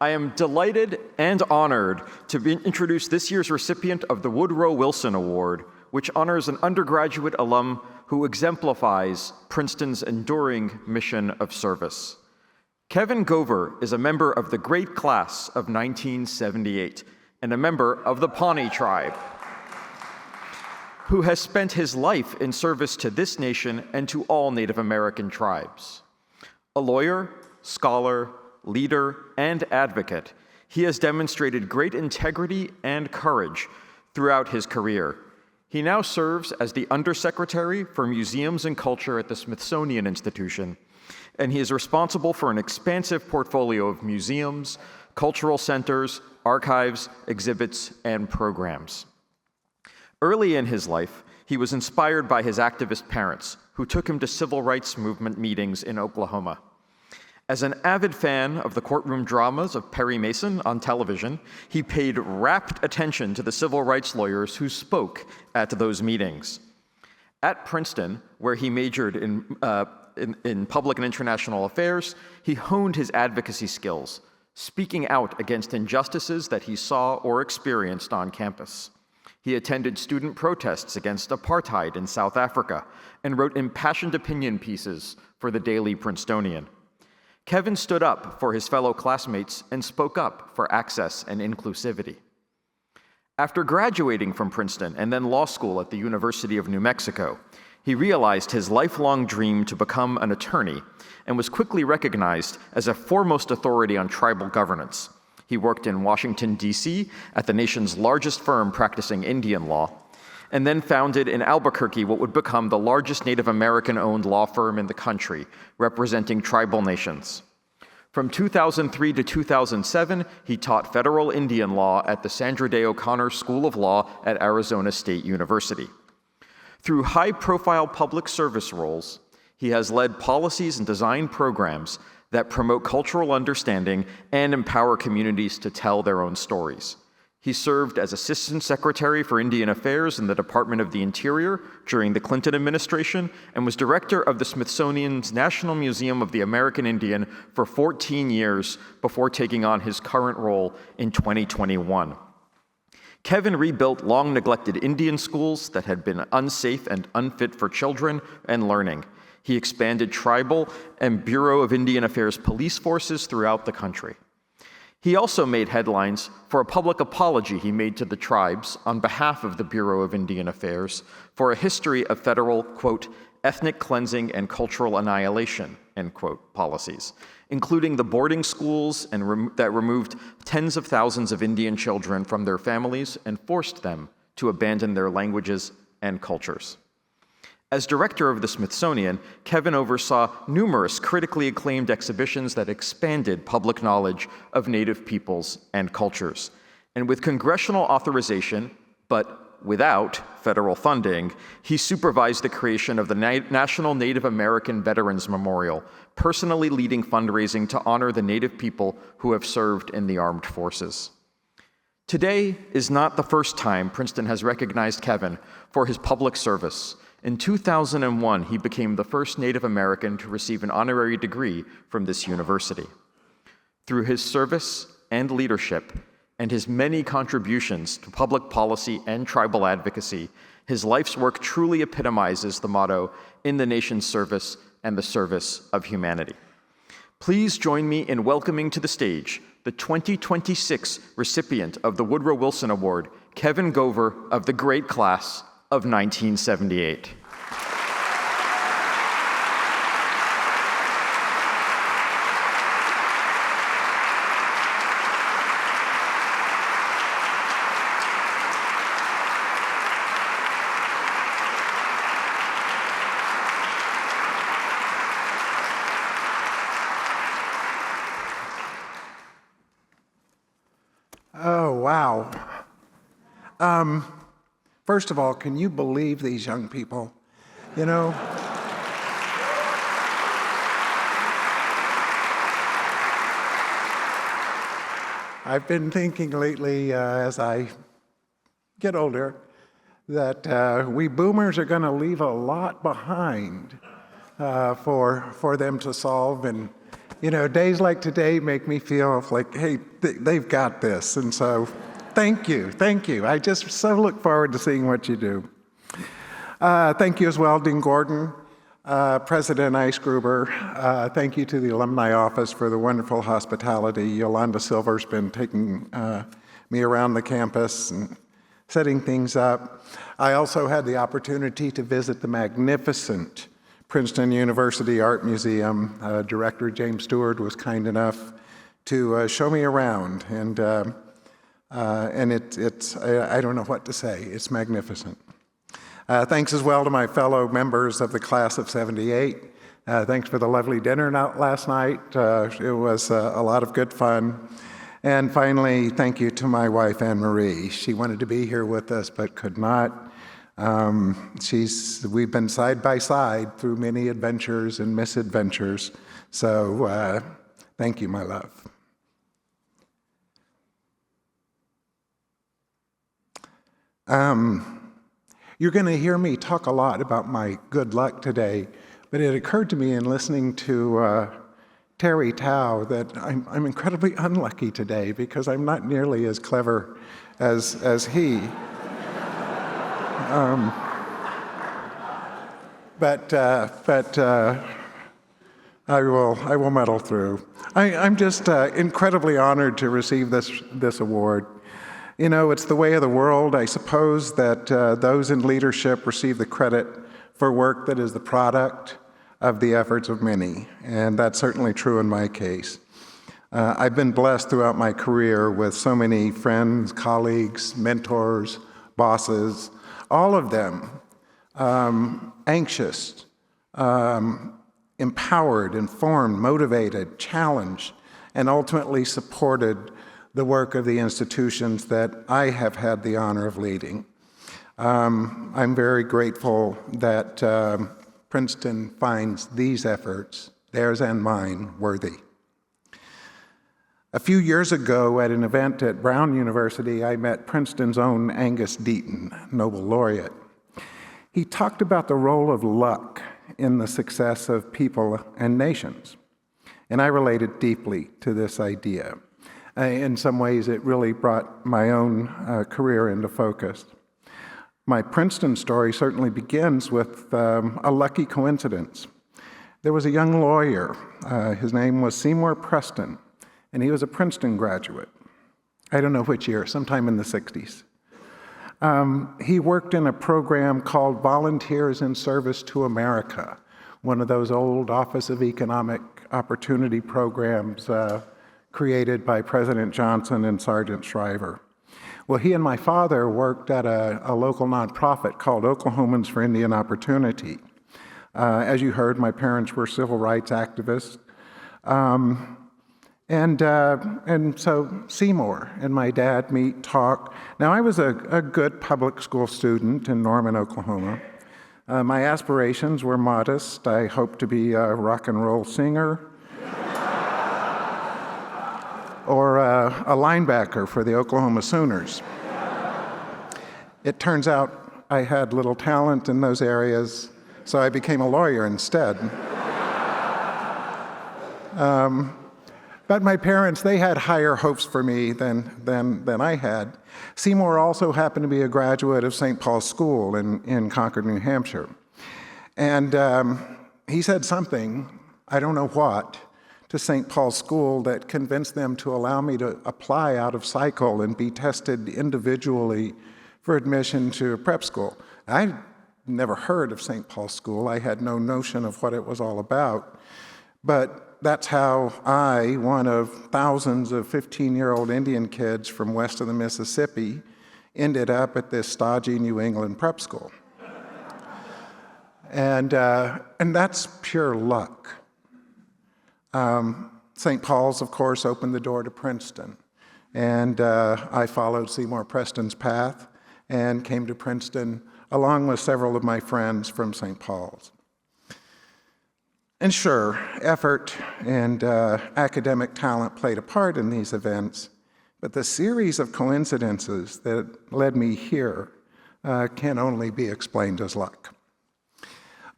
I am delighted and honored to introduce this year's recipient of the Woodrow Wilson Award, which honors an undergraduate alum who exemplifies Princeton's enduring mission of service. Kevin Gover is a member of the great class of 1978 and a member of the Pawnee tribe, who has spent his life in service to this nation and to all Native American tribes. A lawyer, scholar, leader, and advocate, he has demonstrated great integrity and courage throughout his career. He now serves as the Undersecretary for Museums and Culture at the Smithsonian Institution, and he is responsible for an expansive portfolio of museums, cultural centers, archives, exhibits, and programs. Early in his life, he was inspired by his activist parents, who took him to civil rights movement meetings in Oklahoma. As an avid fan of the courtroom dramas of Perry Mason on television, he paid rapt attention to the civil rights lawyers who spoke at those meetings. At Princeton, where he majored in public and international affairs, he honed his advocacy skills, speaking out against injustices that he saw or experienced on campus. He attended student protests against apartheid in South Africa and wrote impassioned opinion pieces for the Daily Princetonian. Kevin stood up for his fellow classmates and spoke up for access and inclusivity. After graduating from Princeton and then law school at the University of New Mexico, he realized his lifelong dream to become an attorney and was quickly recognized as a foremost authority on tribal governance. He worked in Washington, D.C. at the nation's largest firm practicing Indian law, and then founded in Albuquerque what would become the largest Native American-owned law firm in the country, representing tribal nations. From 2003 to 2007, he taught federal Indian law at the Sandra Day O'Connor School of Law at Arizona State University. Through high-profile public service roles, he has led policies and designed programs that promote cultural understanding and empower communities to tell their own stories. He served as Assistant Secretary for Indian Affairs in the Department of the Interior during the Clinton administration and was Director of the Smithsonian's National Museum of the American Indian for 14 years before taking on his current role in 2021. Kevin rebuilt long-neglected Indian schools that had been unsafe and unfit for children and learning. He expanded tribal and Bureau of Indian Affairs police forces throughout the country. He also made headlines for a public apology he made to the tribes on behalf of the Bureau of Indian Affairs for a history of federal, quote, ethnic cleansing and cultural annihilation, end quote, policies, including the boarding schools that removed tens of thousands of Indian children from their families and forced them to abandon their languages and cultures. As director of the Smithsonian, Kevin oversaw numerous critically acclaimed exhibitions that expanded public knowledge of Native peoples and cultures. And with congressional authorization, but without federal funding, he supervised the creation of the National Native American Veterans Memorial, personally leading fundraising to honor the Native people who have served in the armed forces. Today is not the first time Princeton has recognized Kevin for his public service. In 2001, he became the first Native American to receive an honorary degree from this university. Through his service and leadership, and his many contributions to public policy and tribal advocacy, his life's work truly epitomizes the motto, "In the nation's service and the service of humanity." Please join me in welcoming to the stage the 2026 recipient of the Woodrow Wilson Award, Kevin Gover of the great class of 1978. Oh, wow. First of all, can you believe these young people? You know, I've been thinking lately as I get older that we boomers are going to leave a lot behind for them to solve, and days like today make me feel like, hey, they've got this. And so thank you. I just so look forward to seeing what you do. Thank you as well, Dean Gordon, President Ice Gruber. Thank you to the Alumni Office for the wonderful hospitality. Yolanda Silver's been taking me around the campus and setting things up. I also had the opportunity to visit the magnificent Princeton University Art Museum. Director James Stewart was kind enough to show me around, and it's I don't know what to say. It's magnificent. Thanks as well to my fellow members of the class of '78. Thanks for the lovely dinner last night. It was a lot of good fun. And finally, thank you to my wife, Anne Marie. She wanted to be here with us, but could not. We've been side by side through many adventures and misadventures. So thank you, my love. You're going to hear me talk a lot about my good luck today, but it occurred to me in listening to Terry Tao that I'm incredibly unlucky today because I'm not nearly as clever as he. But I will muddle through. I'm just incredibly honored to receive this award. It's the way of the world, I suppose, that those in leadership receive the credit for work that is the product of the efforts of many, and that's certainly true in my case. I've been blessed throughout my career with so many friends, colleagues, mentors, bosses, all of them anxious, empowered, informed, motivated, challenged, and ultimately supported the work of the institutions that I have had the honor of leading. I'm very grateful that Princeton finds these efforts, theirs and mine, worthy. A few years ago at an event at Brown University, I met Princeton's own Angus Deaton, Nobel laureate. He talked about the role of luck in the success of people and nations. And I related deeply to this idea. In some ways, it really brought my own career into focus. My Princeton story certainly begins with a lucky coincidence. There was a young lawyer. His name was Seymour Preston, and he was a Princeton graduate. I don't know which year, sometime in the 60s. He worked in a program called Volunteers in Service to America, one of those old Office of Economic Opportunity programs created by President Johnson and Sergeant Shriver. Well, he and my father worked at a local nonprofit called Oklahomans for Indian Opportunity. As you heard, my parents were civil rights activists. And so Seymour and my dad meet, talk. Now, I was a good public school student in Norman, Oklahoma. My aspirations were modest. I hoped to be a rock and roll singer or a linebacker for the Oklahoma Sooners. It turns out I had little talent in those areas, so I became a lawyer instead. But my parents, they had higher hopes for me than I had. Seymour also happened to be a graduate of St. Paul's School in Concord, New Hampshire. And he said something, I don't know what, to St. Paul's School that convinced them to allow me to apply out of cycle and be tested individually for admission to a prep school. I'd never heard of St. Paul's School. I had no notion of what it was all about. But that's how I, one of thousands of 15-year-old Indian kids from west of the Mississippi, ended up at this stodgy New England prep school. And that's pure luck. St. Paul's, of course, opened the door to Princeton. And I followed Seymour Preston's path and came to Princeton along with several of my friends from St. Paul's. And sure, effort and academic talent played a part in these events, but the series of coincidences that led me here can only be explained as luck.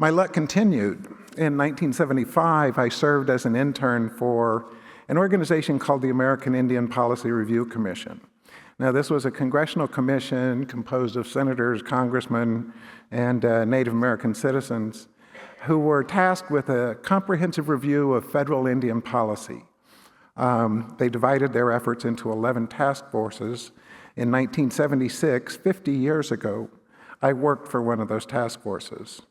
My luck continued. In 1975, I served as an intern for an organization called the American Indian Policy Review Commission. Now, this was a congressional commission composed of senators, congressmen, and Native American citizens who were tasked with a comprehensive review of federal Indian policy. They divided their efforts into 11 task forces. In 1976, 50 years ago, I worked for one of those task forces.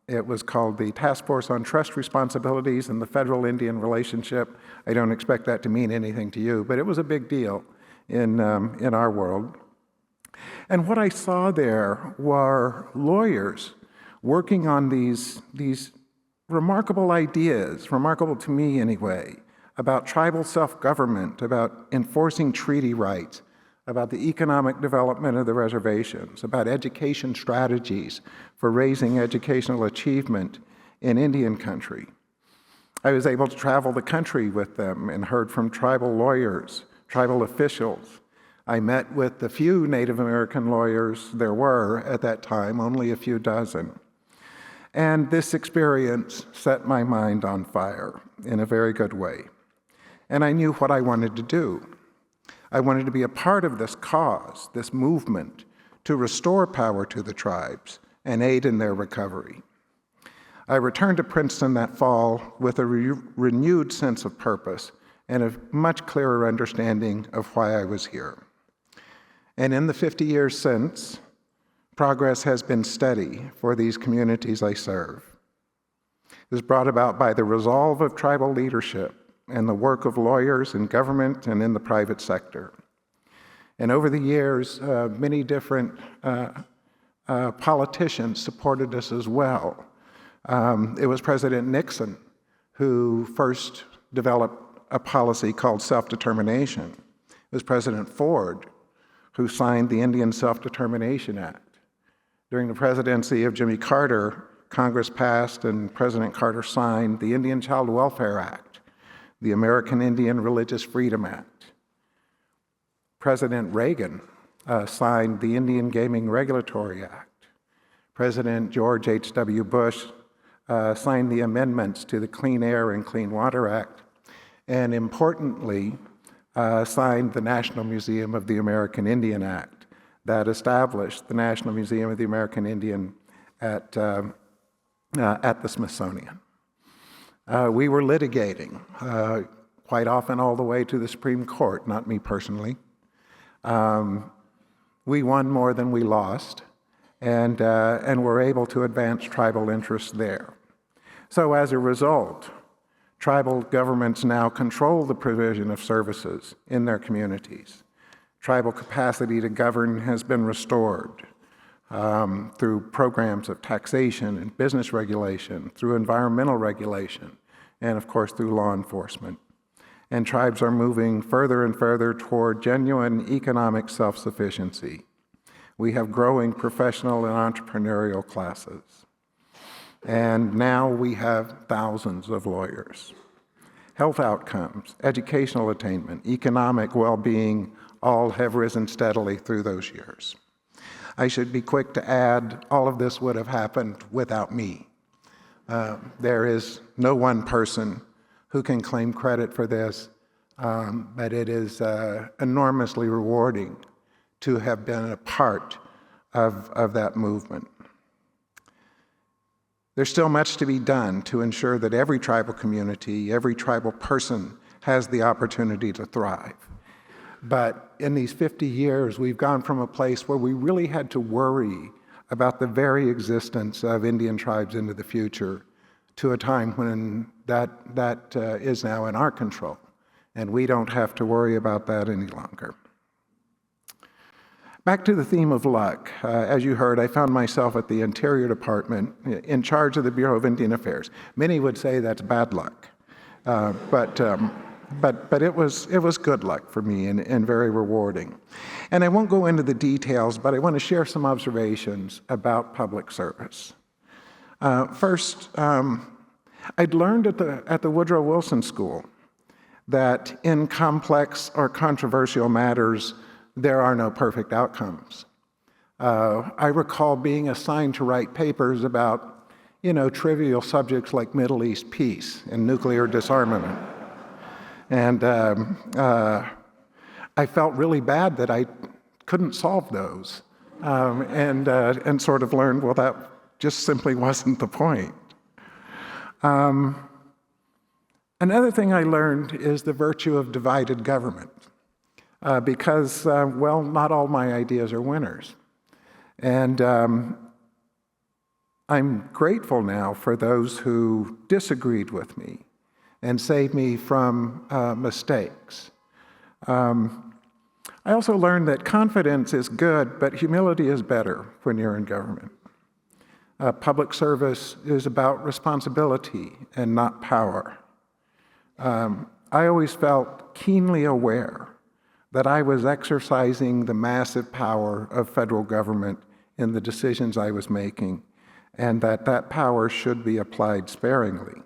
It was called the Task Force on Trust Responsibilities and the Federal Indian Relationship. I don't expect that to mean anything to you, but it was a big deal in our world. And what I saw there were lawyers working on these remarkable ideas, remarkable to me anyway, about tribal self-government, about enforcing treaty rights, about the economic development of the reservations, about education strategies for raising educational achievement in Indian country. I was able to travel the country with them and heard from tribal lawyers, tribal officials. I met with the few Native American lawyers there were at that time, only a few dozen. And this experience set my mind on fire in a very good way. And I knew what I wanted to do. I wanted to be a part of this cause, this movement, to restore power to the tribes and aid in their recovery. I returned to Princeton that fall with a renewed sense of purpose and a much clearer understanding of why I was here. And in the 50 years since, progress has been steady for these communities I serve. It was brought about by the resolve of tribal leadership and the work of lawyers in government and in the private sector. And over the years, many different politicians supported us as well. It was President Nixon who first developed a policy called self-determination. It was President Ford who signed the Indian Self-Determination Act. During the presidency of Jimmy Carter, Congress passed and President Carter signed the Indian Child Welfare Act, the American Indian Religious Freedom Act. President Reagan signed the Indian Gaming Regulatory Act. President George H.W. Bush signed the amendments to the Clean Air and Clean Water Act, and importantly, signed the National Museum of the American Indian Act that established the National Museum of the American Indian at the Smithsonian. We were litigating, quite often all the way to the Supreme Court, not me personally. We won more than we lost, and were able to advance tribal interests there. So as a result, tribal governments now control the provision of services in their communities. Tribal capacity to govern has been restored through programs of taxation and business regulation, through environmental regulation, and of course through law enforcement. And tribes are moving further and further toward genuine economic self-sufficiency. We have growing professional and entrepreneurial classes. And now we have thousands of lawyers. Health outcomes, educational attainment, economic well-being, all have risen steadily through those years. I should be quick to add, all of this would have happened without me. There is no one person who can claim credit for this, but it is enormously rewarding to have been a part of that movement. There's still much to be done to ensure that every tribal community, every tribal person has the opportunity to thrive. But in these 50 years, we've gone from a place where we really had to worry about the very existence of Indian tribes into the future to a time when that is now in our control, and we don't have to worry about that any longer. Back to the theme of luck. As you heard, I found myself at the Interior Department in charge of the Bureau of Indian Affairs. Many would say that's bad luck, but it was good luck for me and very rewarding. And I won't go into the details, but I want to share some observations about public service. First, I'd learned at the Woodrow Wilson School that in complex or controversial matters, there are no perfect outcomes. I recall being assigned to write papers about, trivial subjects like Middle East peace and nuclear disarmament. And I felt really bad that I couldn't solve those, and sort of learned, well, that just simply wasn't the point. Another thing I learned is the virtue of divided government, because, not all my ideas are winners. And I'm grateful now for those who disagreed with me and saved me from mistakes. I also learned that confidence is good, but humility is better when you're in government. Public service is about responsibility and not power. I always felt keenly aware that I was exercising the massive power of federal government in the decisions I was making, and that power should be applied sparingly.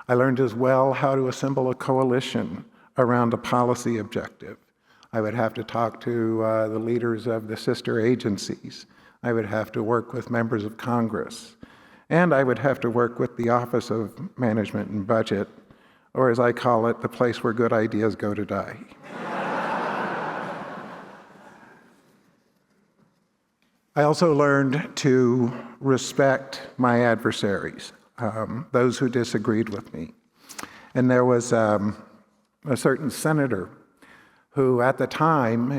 I learned as well how to assemble a coalition around a policy objective. I would have to talk to the leaders of the sister agencies. I would have to work with members of Congress. And I would have to work with the Office of Management and Budget, or as I call it, the place where good ideas go to die. I also learned to respect my adversaries, those who disagreed with me. And there was a certain senator who at the time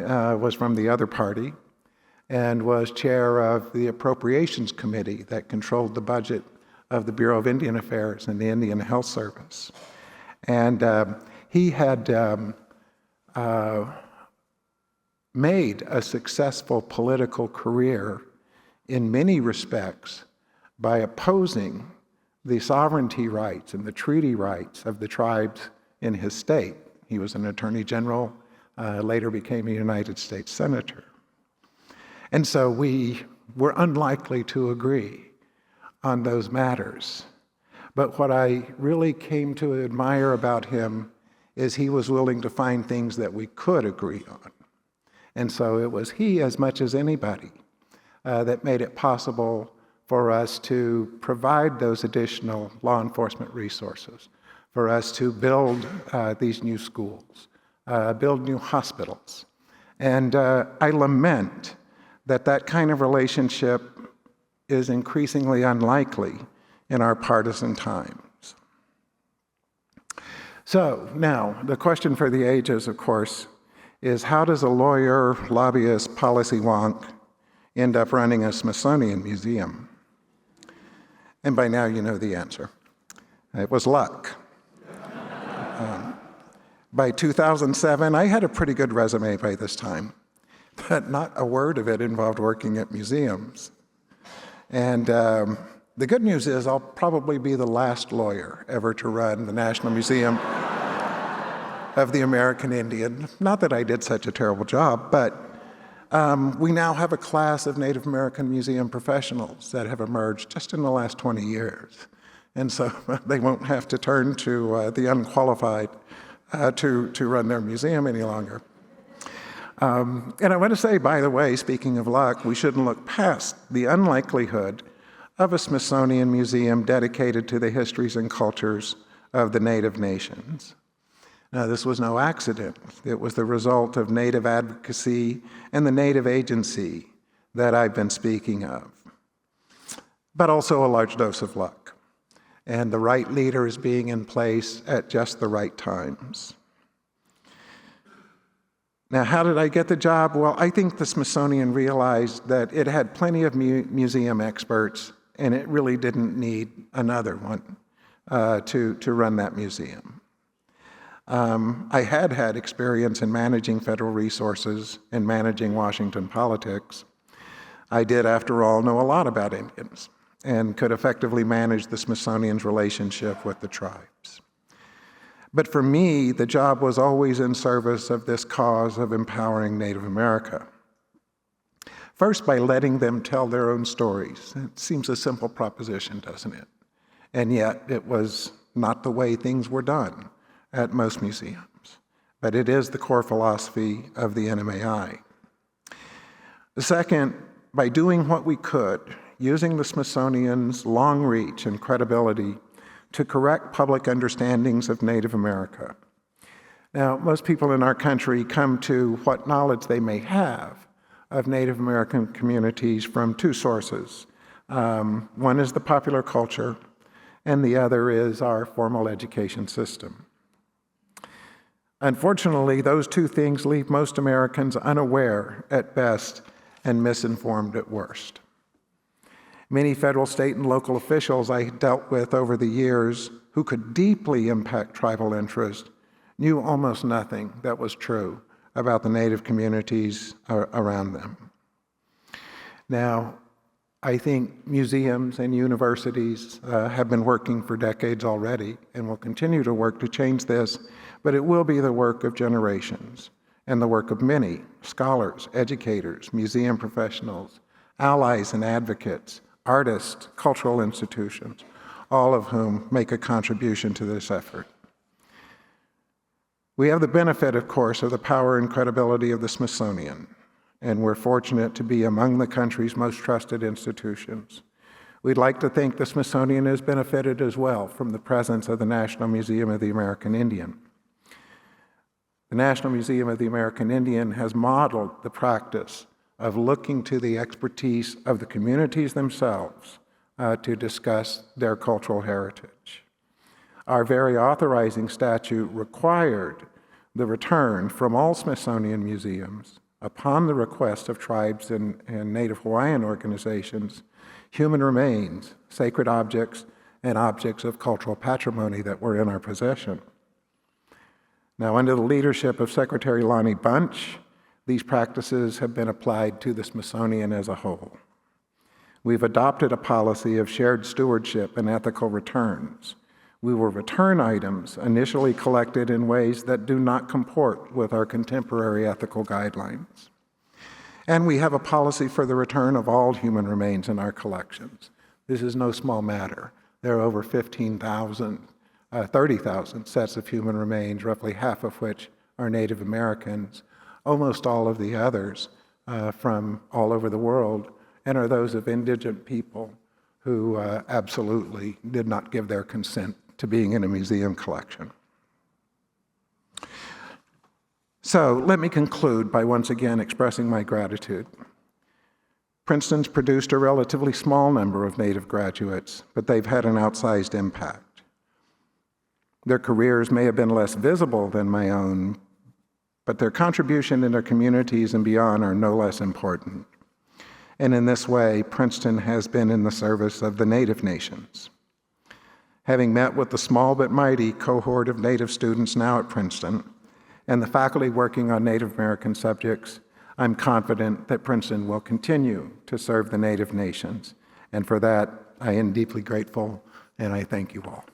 was from the other party and was chair of the Appropriations Committee that controlled the budget of the Bureau of Indian Affairs and the Indian Health Service. And he had made a successful political career in many respects by opposing the sovereignty rights and the treaty rights of the tribes in his state. He was an attorney general, later became a United States senator. And so we were unlikely to agree on those matters. But what I really came to admire about him is he was willing to find things that we could agree on. And so it was he, as much as anybody, that made it possible for us to provide those additional law enforcement resources, for us to build these new schools, build new hospitals. And I lament that kind of relationship is increasingly unlikely in our partisan times. So now, the question for the ages, of course, is how does a lawyer, lobbyist, policy wonk end up running a Smithsonian museum? And by now you know the answer. It was luck. By 2007, I had a pretty good resume by this time, but not a word of it involved working at museums. And the good news is I'll probably be the last lawyer ever to run the National Museum of the American Indian. Not that I did such a terrible job, but we now have a class of Native American museum professionals that have emerged just in the last 20 years. And so they won't have to turn to the unqualified to run their museum any longer. And I want to say, by the way, speaking of luck, we shouldn't look past the unlikelihood of a Smithsonian museum dedicated to the histories and cultures of the Native nations. Now, this was no accident. It was the result of Native advocacy and the Native agency that I've been speaking of, but also a large dose of luck, and the right leaders being in place at just the right times. Now, how did I get the job? Well, I think the Smithsonian realized that it had plenty of museum experts, and it really didn't need another one to run that museum. I had experience in managing federal resources and managing Washington politics. I did, after all, know a lot about Indians and could effectively manage the Smithsonian's relationship with the tribes. But for me, the job was always in service of this cause of empowering Native America. First, by letting them tell their own stories. It seems a simple proposition, doesn't it? And yet, it was not the way things were done at most museums. But it is the core philosophy of the NMAI. The second, by doing what we could, using the Smithsonian's long reach and credibility to correct public understandings of Native America. Now, most people in our country come to what knowledge they may have of Native American communities from two sources. One is the popular culture, and the other is our formal education system. Unfortunately, those two things leave most Americans unaware at best and misinformed at worst. Many federal, state, and local officials I dealt with over the years who could deeply impact tribal interest knew almost nothing that was true about the Native communities around them. Now, I think museums and universities have been working for decades already and will continue to work to change this, but it will be the work of generations and the work of many scholars, educators, museum professionals, allies and advocates, artists, cultural institutions, all of whom make a contribution to this effort. We have the benefit, of course, of the power and credibility of the Smithsonian, and we're fortunate to be among the country's most trusted institutions. We'd like to think the Smithsonian has benefited as well from the presence of the National Museum of the American Indian. The National Museum of the American Indian has modeled the practice of looking to the expertise of the communities themselves to discuss their cultural heritage. Our very authorizing statute required the return from all Smithsonian museums, upon the request of tribes and Native Hawaiian organizations, human remains, sacred objects, and objects of cultural patrimony that were in our possession. Now, under the leadership of Secretary Lonnie Bunch, these practices have been applied to the Smithsonian as a whole. We've adopted a policy of shared stewardship and ethical returns. We will return items initially collected in ways that do not comport with our contemporary ethical guidelines. And we have a policy for the return of all human remains in our collections. This is no small matter. There are over 30,000 sets of human remains, roughly half of which are Native Americans, almost all of the others from all over the world, and are those of indigent people who absolutely did not give their consent to being in a museum collection. So let me conclude by once again expressing my gratitude. Princeton's produced a relatively small number of Native graduates, but they've had an outsized impact. Their careers may have been less visible than my own, but their contribution in their communities and beyond are no less important. And in this way, Princeton has been in the service of the Native nations. Having met with the small but mighty cohort of Native students now at Princeton and the faculty working on Native American subjects, I'm confident that Princeton will continue to serve the Native nations. And for that, I am deeply grateful, and I thank you all.